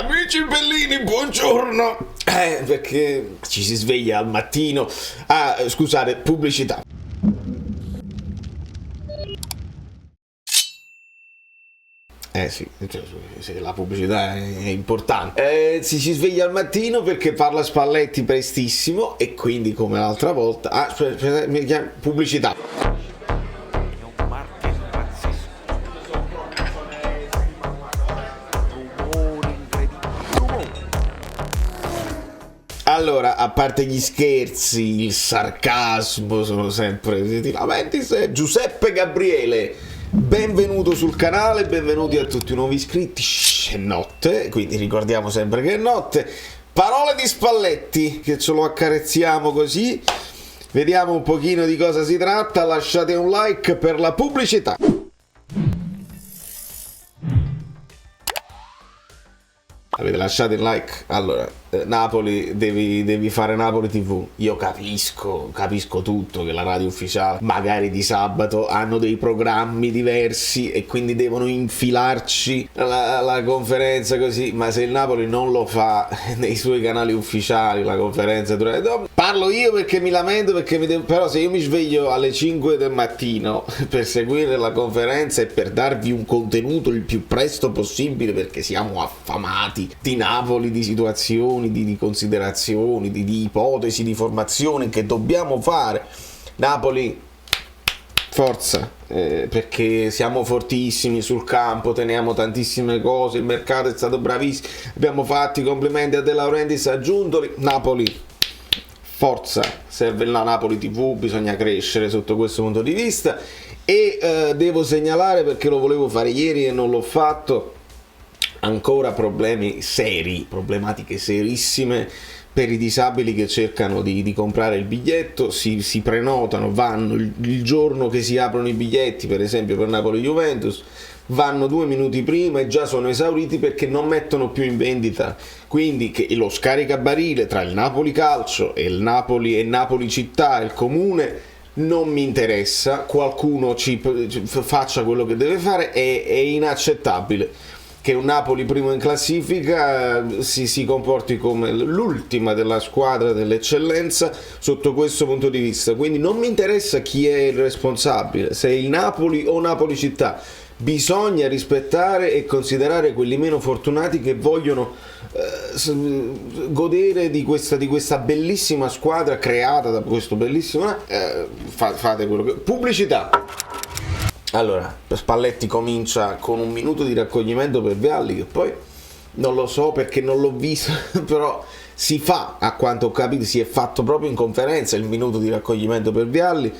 Amici bellini, buongiorno. Perché ci si sveglia al mattino. Scusate, pubblicità. Sì, la pubblicità è importante. Si sveglia al mattino perché parla Spalletti prestissimo e quindi come l'altra volta. Aspetta, mi chiama pubblicità. Allora, a parte gli scherzi, il sarcasmo, sono sempre ti lamenti se Giuseppe Gabriele. Benvenuto sul canale, benvenuti a tutti i nuovi iscritti. È notte, quindi ricordiamo sempre che è notte. Parole di Spalletti, che ce lo accarezziamo così. Vediamo un pochino di cosa si tratta. Lasciate un like per la pubblicità. Avete lasciato il like? Allora, Napoli, devi fare Napoli TV. Io capisco tutto, che la radio ufficiale magari di sabato hanno dei programmi diversi e quindi devono infilarci la conferenza così, ma se il Napoli non lo fa nei suoi canali ufficiali, la conferenza parlo io perché mi lamento, però se io mi sveglio alle 5 del mattino per seguire la conferenza e per darvi un contenuto il più presto possibile, perché siamo affamati di Napoli, di situazioni, di considerazioni, di ipotesi, di formazione che dobbiamo fare. Napoli, forza, perché siamo fortissimi sul campo, teniamo tantissime cose, il mercato è stato bravissimo, abbiamo fatto i complimenti a De Laurentiis, a Giuntoli. Napoli, forza, serve la Napoli TV, bisogna crescere sotto questo punto di vista. E devo segnalare, perché lo volevo fare ieri e non l'ho fatto, ancora problemi seri, problematiche serissime per i disabili che cercano di comprare il biglietto, si prenotano, vanno il giorno che si aprono i biglietti, per esempio per Napoli-Juventus, vanno 2 minuti prima e già sono esauriti perché non mettono più in vendita. Quindi che lo scaricabarile tra il Napoli Calcio e il Napoli e Napoli Città, il comune, non mi interessa, qualcuno faccia quello che deve fare, è inaccettabile che un Napoli primo in classifica si comporti come l'ultima della squadra dell'eccellenza sotto questo punto di vista. Quindi non mi interessa chi è il responsabile, se è il Napoli o Napoli Città. Bisogna rispettare e considerare quelli meno fortunati che vogliono godere di questa bellissima squadra creata da questo bellissimo. Fate quello che. Pubblicità. Allora, Spalletti comincia con 1 minuto di raccoglimento per Vialli, che poi non lo so perché non l'ho visto, però si fa, a quanto ho capito, si è fatto proprio in conferenza il minuto di raccoglimento per Vialli,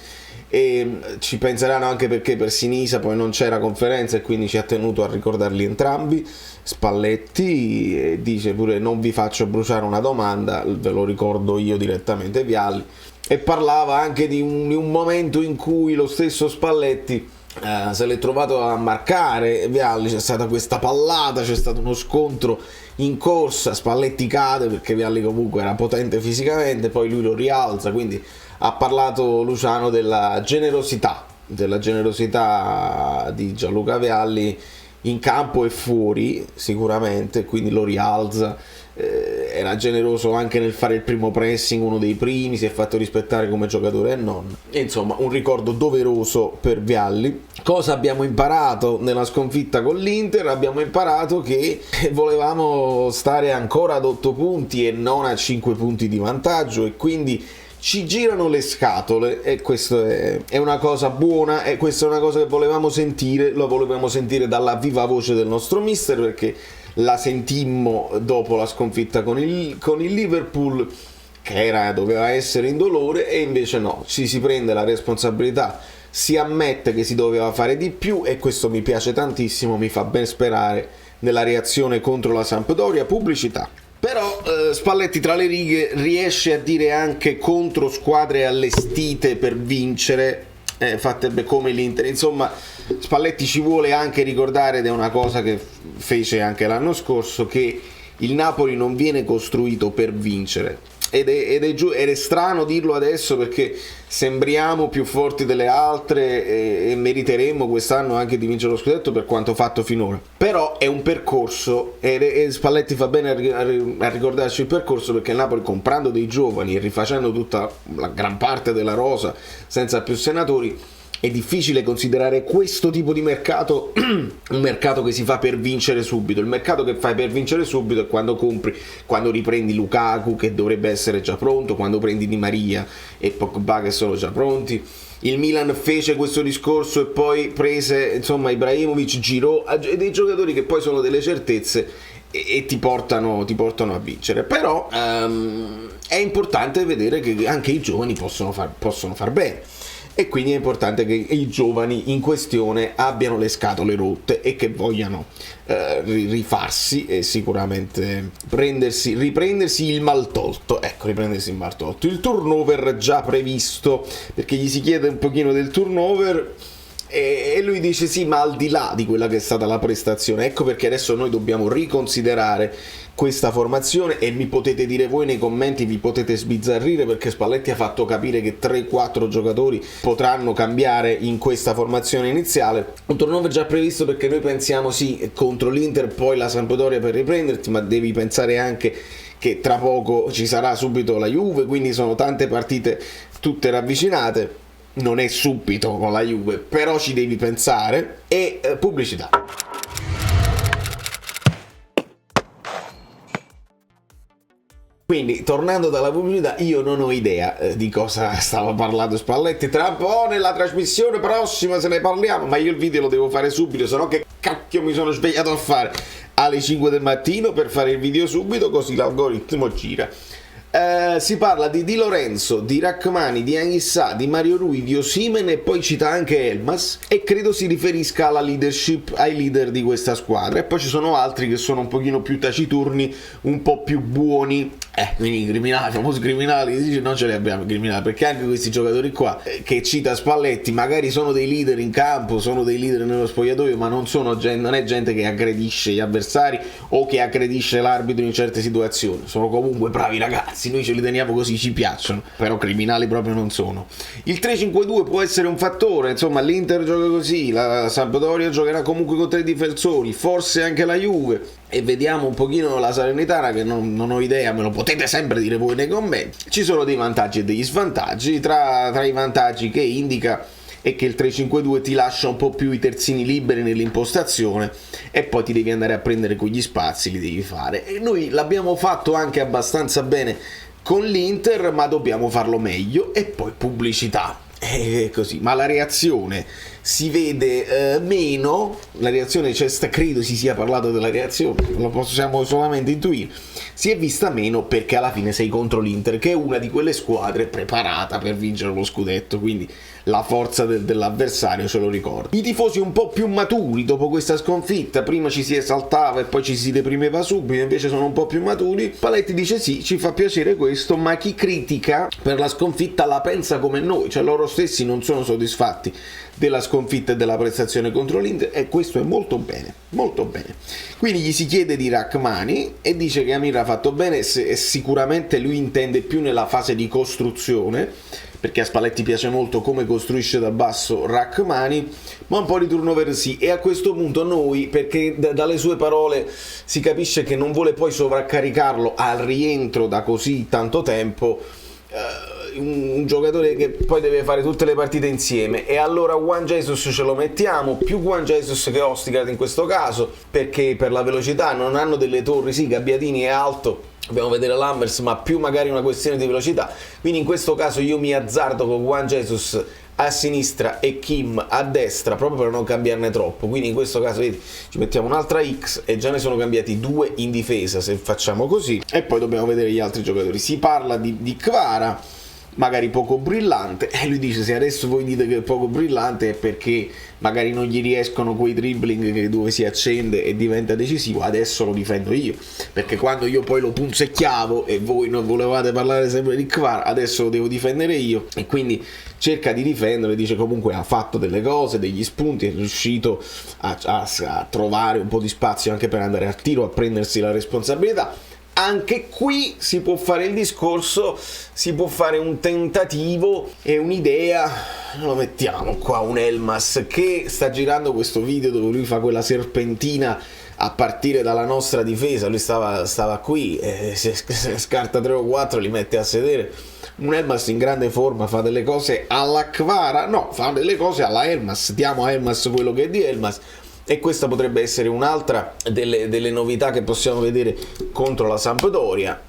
e ci penseranno anche perché per Sinisa poi non c'era conferenza e quindi ci ha tenuto a ricordarli entrambi. Spalletti dice pure: non vi faccio bruciare una domanda, ve lo ricordo io direttamente Vialli, e parlava anche di un momento in cui lo stesso Spalletti se l'è trovato a marcare Vialli, c'è stata questa pallata, c'è stato uno scontro in corsa, Spalletti cade perché Vialli comunque era potente fisicamente, poi lui lo rialza, quindi ha parlato Luciano della generosità di Gianluca Vialli in campo e fuori sicuramente, quindi lo rialza. Era generoso anche nel fare il primo pressing, uno dei primi, si è fatto rispettare come giocatore e non. E insomma, un ricordo doveroso per Vialli. Cosa abbiamo imparato nella sconfitta con l'Inter? Abbiamo imparato che volevamo stare ancora ad 8 punti e non a 5 punti di vantaggio, e quindi ci girano le scatole, e questo è una cosa buona, e questa è una cosa che volevamo sentire, lo volevamo sentire dalla viva voce del nostro mister, perché la sentimmo dopo la sconfitta con il Liverpool, che doveva essere indolore, e invece no, si prende la responsabilità, si ammette che si doveva fare di più, e questo mi piace tantissimo, mi fa ben sperare nella reazione contro la Sampdoria. Pubblicità. Però Spalletti tra le righe riesce a dire anche contro squadre allestite per vincere, fatte come l'Inter. Insomma, Spalletti ci vuole anche ricordare, ed è una cosa che fece anche l'anno scorso, che il Napoli non viene costruito per vincere, ed è strano dirlo adesso perché sembriamo più forti delle altre e meriteremmo quest'anno anche di vincere lo scudetto per quanto fatto finora, però è un percorso e Spalletti fa bene a ricordarci il percorso, perché il Napoli, comprando dei giovani e rifacendo tutta la gran parte della rosa senza più senatori, è difficile considerare questo tipo di mercato un mercato che si fa per vincere subito. Il mercato che fai per vincere subito è quando compri, quando riprendi Lukaku, che dovrebbe essere già pronto, quando prendi Di Maria e Pogba, che sono già pronti. Il Milan fece questo discorso e poi prese, insomma, Ibrahimovic, Giroud, dei giocatori che poi sono delle certezze e ti portano a vincere. Però è importante vedere che anche i giovani possono far bene. E quindi è importante che i giovani in questione abbiano le scatole rotte e che vogliano rifarsi e sicuramente riprendersi il mal tolto. Ecco, riprendersi il mal tolto. Il turnover già previsto, perché gli si chiede un pochino del turnover e lui dice sì, ma al di là di quella che è stata la prestazione, ecco perché adesso noi dobbiamo riconsiderare questa formazione e mi potete dire voi nei commenti, vi potete sbizzarrire perché Spalletti ha fatto capire che 3-4 giocatori potranno cambiare in questa formazione iniziale. Un turnover già previsto perché noi pensiamo sì, contro l'Inter poi la Sampdoria per riprenderti, ma devi pensare anche che tra poco ci sarà subito la Juve, quindi sono tante partite tutte ravvicinate. Non è subito con la Juve, però ci devi pensare. E pubblicità. Quindi, tornando dalla pubblicità, io non ho idea di cosa stava parlando Spalletti. Tra un po' nella trasmissione prossima se ne parliamo, ma io il video lo devo fare subito, sennò che cacchio mi sono svegliato a fare alle 5 del mattino per fare il video subito, così l'algoritmo gira. Si parla di Di Lorenzo, di Rachmani, di Anghissà, di Mario Rui, di Osimhen e poi cita anche Elmas e credo si riferisca alla leadership, ai leader di questa squadra. E poi ci sono altri che sono un pochino più taciturni, un po' più buoni, quindi i criminali, i famosi criminali, dice non ce li abbiamo i criminali, perché anche questi giocatori qua che cita Spalletti magari sono dei leader in campo, sono dei leader nello spogliatoio, ma non è gente che aggredisce gli avversari o che aggredisce l'arbitro in certe situazioni, sono comunque bravi ragazzi. Noi ce li teniamo così, ci piacciono, però criminali proprio non sono. Il 3-5-2 può essere un fattore, insomma l'Inter gioca così, la Sampdoria giocherà comunque con 3 difensori, forse anche la Juve, e vediamo un pochino la Salernitana, che non ho idea, me lo potete sempre dire voi nei commenti. Ci sono dei vantaggi e degli svantaggi. Tra i vantaggi che indica è che il 3-5-2 ti lascia un po' più i terzini liberi nell'impostazione e poi ti devi andare a prendere quegli spazi, li devi fare. E noi l'abbiamo fatto anche abbastanza bene con l'Inter, ma dobbiamo farlo meglio. E poi pubblicità. E così, ma la reazione si vede meno, la reazione credo si sia parlato della reazione, lo possiamo solamente intuire, si è vista meno perché alla fine sei contro l'Inter, che è una di quelle squadre preparata per vincere lo scudetto, quindi la forza dell'avversario ce lo ricorda. I tifosi un po' più maturi dopo questa sconfitta, prima ci si esaltava e poi ci si deprimeva subito, invece sono un po' più maturi. Spalletti dice sì, ci fa piacere questo, ma chi critica per la sconfitta la pensa come noi, cioè loro stessi non sono soddisfatti della sconfitta e della prestazione contro l'Inter, e questo è molto bene, molto bene. Quindi gli si chiede di Rachmani e dice che Amir ha fatto bene, e sicuramente lui intende più nella fase di costruzione, perché a Spalletti piace molto come costruisce dal basso Rachmani, ma un po' di turnover sì. E a questo punto noi, perché dalle sue parole si capisce che non vuole poi sovraccaricarlo al rientro da così tanto tempo, un giocatore che poi deve fare tutte le partite insieme, e allora Juan Jesus ce lo mettiamo, più Juan Jesus che Osterwolde in questo caso, perché per la velocità non hanno delle torri, sì, Gabbiadini è alto, dobbiamo vedere Lammers, ma più magari una questione di velocità, quindi in questo caso io mi azzardo con Juan Jesus a sinistra e Kim a destra, proprio per non cambiarne troppo. Quindi in questo caso vedi, ci mettiamo un'altra X e già ne sono cambiati 2 in difesa se facciamo così, e poi dobbiamo vedere gli altri giocatori. Si parla di Kvara, magari poco brillante, e lui dice se adesso voi dite che è poco brillante è perché magari non gli riescono quei dribbling dove si accende e diventa decisivo. Adesso lo difendo io, perché quando io poi lo punzecchiavo e voi non volevate parlare sempre di Kvara, adesso lo devo difendere io, e quindi cerca di difendere. Dice comunque ha fatto delle cose, degli spunti, è riuscito a trovare un po' di spazio anche per andare al tiro, a prendersi la responsabilità. Anche qui si può fare il discorso, si può fare un tentativo e un'idea. Lo mettiamo qua, un Elmas che sta girando questo video dove lui fa quella serpentina a partire dalla nostra difesa. Lui stava qui, se scarta 3 o 4 li mette a sedere. Un Elmas in grande forma, fa delle cose alla Kvara, no, fa delle cose alla Elmas. Diamo a Elmas quello che è di Elmas. E questa potrebbe essere un'altra delle novità che possiamo vedere contro la Sampdoria.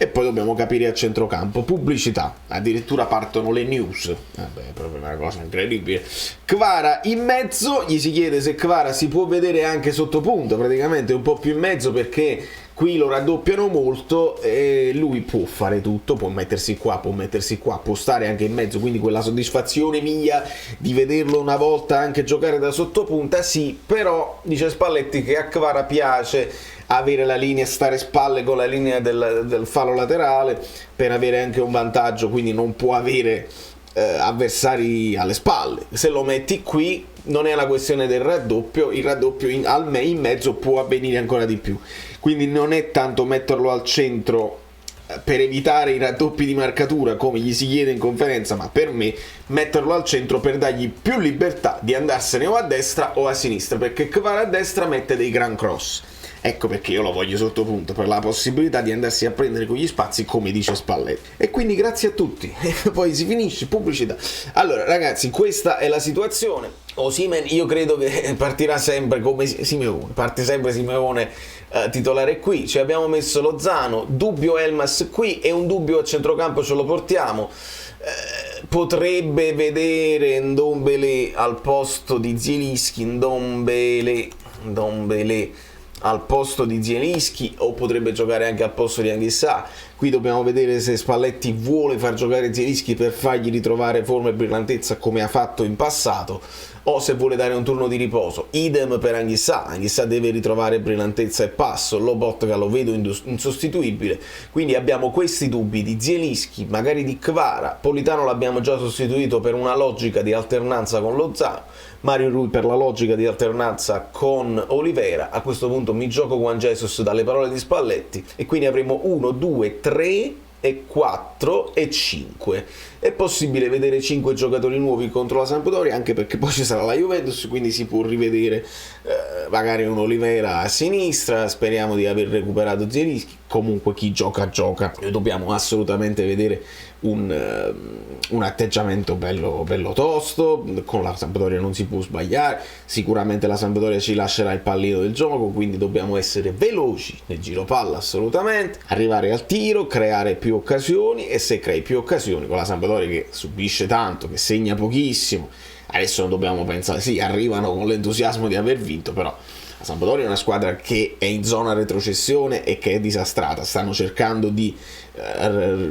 E poi dobbiamo capire a centrocampo, pubblicità, addirittura partono le news. Vabbè, è proprio una cosa incredibile. Kvara in mezzo, gli si chiede se Kvara si può vedere anche sotto punta, praticamente un po' più in mezzo, perché qui lo raddoppiano molto e lui può fare tutto, può mettersi qua, può stare anche in mezzo, quindi quella soddisfazione mia di vederlo una volta anche giocare da sottopunta, sì, però dice Spalletti che a Kvara piace avere la linea, stare spalle con la linea del falo laterale per avere anche un vantaggio, quindi non può avere avversari alle spalle. Se lo metti qui non è la questione del raddoppio, il raddoppio in mezzo può avvenire ancora di più, quindi non è tanto metterlo al centro per evitare i raddoppi di marcatura come gli si chiede in conferenza, ma per me metterlo al centro per dargli più libertà di andarsene o a destra o a sinistra, perché Kvara a destra mette dei gran cross. Ecco perché io lo voglio sotto punta, per la possibilità di andarsi a prendere con gli spazi, come dice Spalletti. E quindi grazie a tutti. E poi si finisce, pubblicità. Allora ragazzi, questa è la situazione. Osimhen io credo che partirà sempre come Simeone, parte sempre Simeone titolare qui. Ci abbiamo messo Lozano, dubbio Elmas qui e un dubbio a centrocampo ce lo portiamo. Potrebbe vedere Ndombele al posto di Zielinski, Ndombele al posto di Zielinski, o potrebbe giocare anche al posto di Anghissà. Qui dobbiamo vedere se Spalletti vuole far giocare Zielinski per fargli ritrovare forma e brillantezza come ha fatto in passato, o se vuole dare un turno di riposo. Idem per Anghissà deve ritrovare brillantezza e passo, Lobotka lo vedo insostituibile, quindi abbiamo questi dubbi di Zielinski, magari di Kvara. Politano l'abbiamo già sostituito per una logica di alternanza con Lozano, Mario Rui per la logica di alternanza con Olivera. A questo punto mi gioco Juan Jesus dalle parole di Spalletti e quindi avremo 1, 2, 3 e 4 e 5. È possibile vedere 5 giocatori nuovi contro la Sampdoria, anche perché poi ci sarà la Juventus, quindi si può rivedere magari un Olivera a sinistra. Speriamo di aver recuperato Zielinski. Comunque chi gioca gioca, e dobbiamo assolutamente vedere un atteggiamento bello tosto. Con la Sampdoria non si può sbagliare, sicuramente la Sampdoria ci lascerà il pallino del gioco, quindi dobbiamo essere veloci nel giro palla, assolutamente, arrivare al tiro, creare più occasioni, e se crei più occasioni con la Sampdoria che subisce tanto, che segna pochissimo, adesso non dobbiamo pensare, sì, arrivano con l'entusiasmo di aver vinto, però la Sampdoria è una squadra che è in zona retrocessione e che è disastrata, stanno cercando di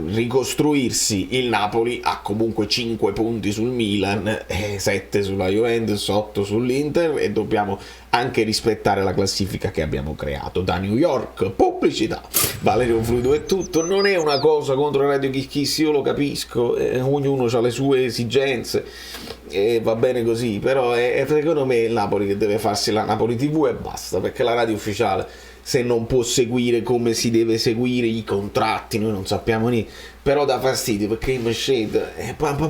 ricostruirsi. Il Napoli ha comunque 5 punti sul Milan, 7 sulla Juventus, 8 sull'Inter, e dobbiamo anche rispettare la classifica che abbiamo creato. Da New York, pubblicità. Valerio Fluido è tutto, non è una cosa contro Radio Kiss, io lo capisco, ognuno ha le sue esigenze e va bene così, però è secondo me il Napoli che deve farsi la Napoli TV e basta, perché la radio ufficiale, se non può seguire come si deve seguire i contratti, noi non sappiamo niente, però dà fastidio perché invece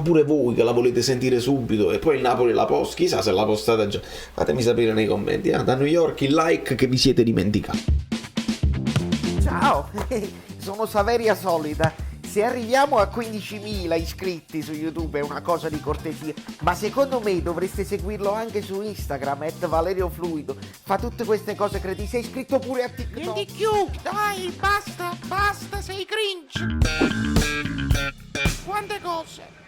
pure voi che la volete sentire subito, e poi il Napoli la posta, chissà se l'ha postata già, fatemi sapere nei commenti. Da New York il like che vi siete dimenticati. Ciao, sono Saveria Solida. Se arriviamo a 15.000 iscritti su YouTube è una cosa di cortesia, ma secondo me dovreste seguirlo anche su Instagram, @ValerioFluido. Fa tutte queste cose credibili. Sei iscritto pure a TikTok. Niente più, dai, basta, sei cringe. Quante cose.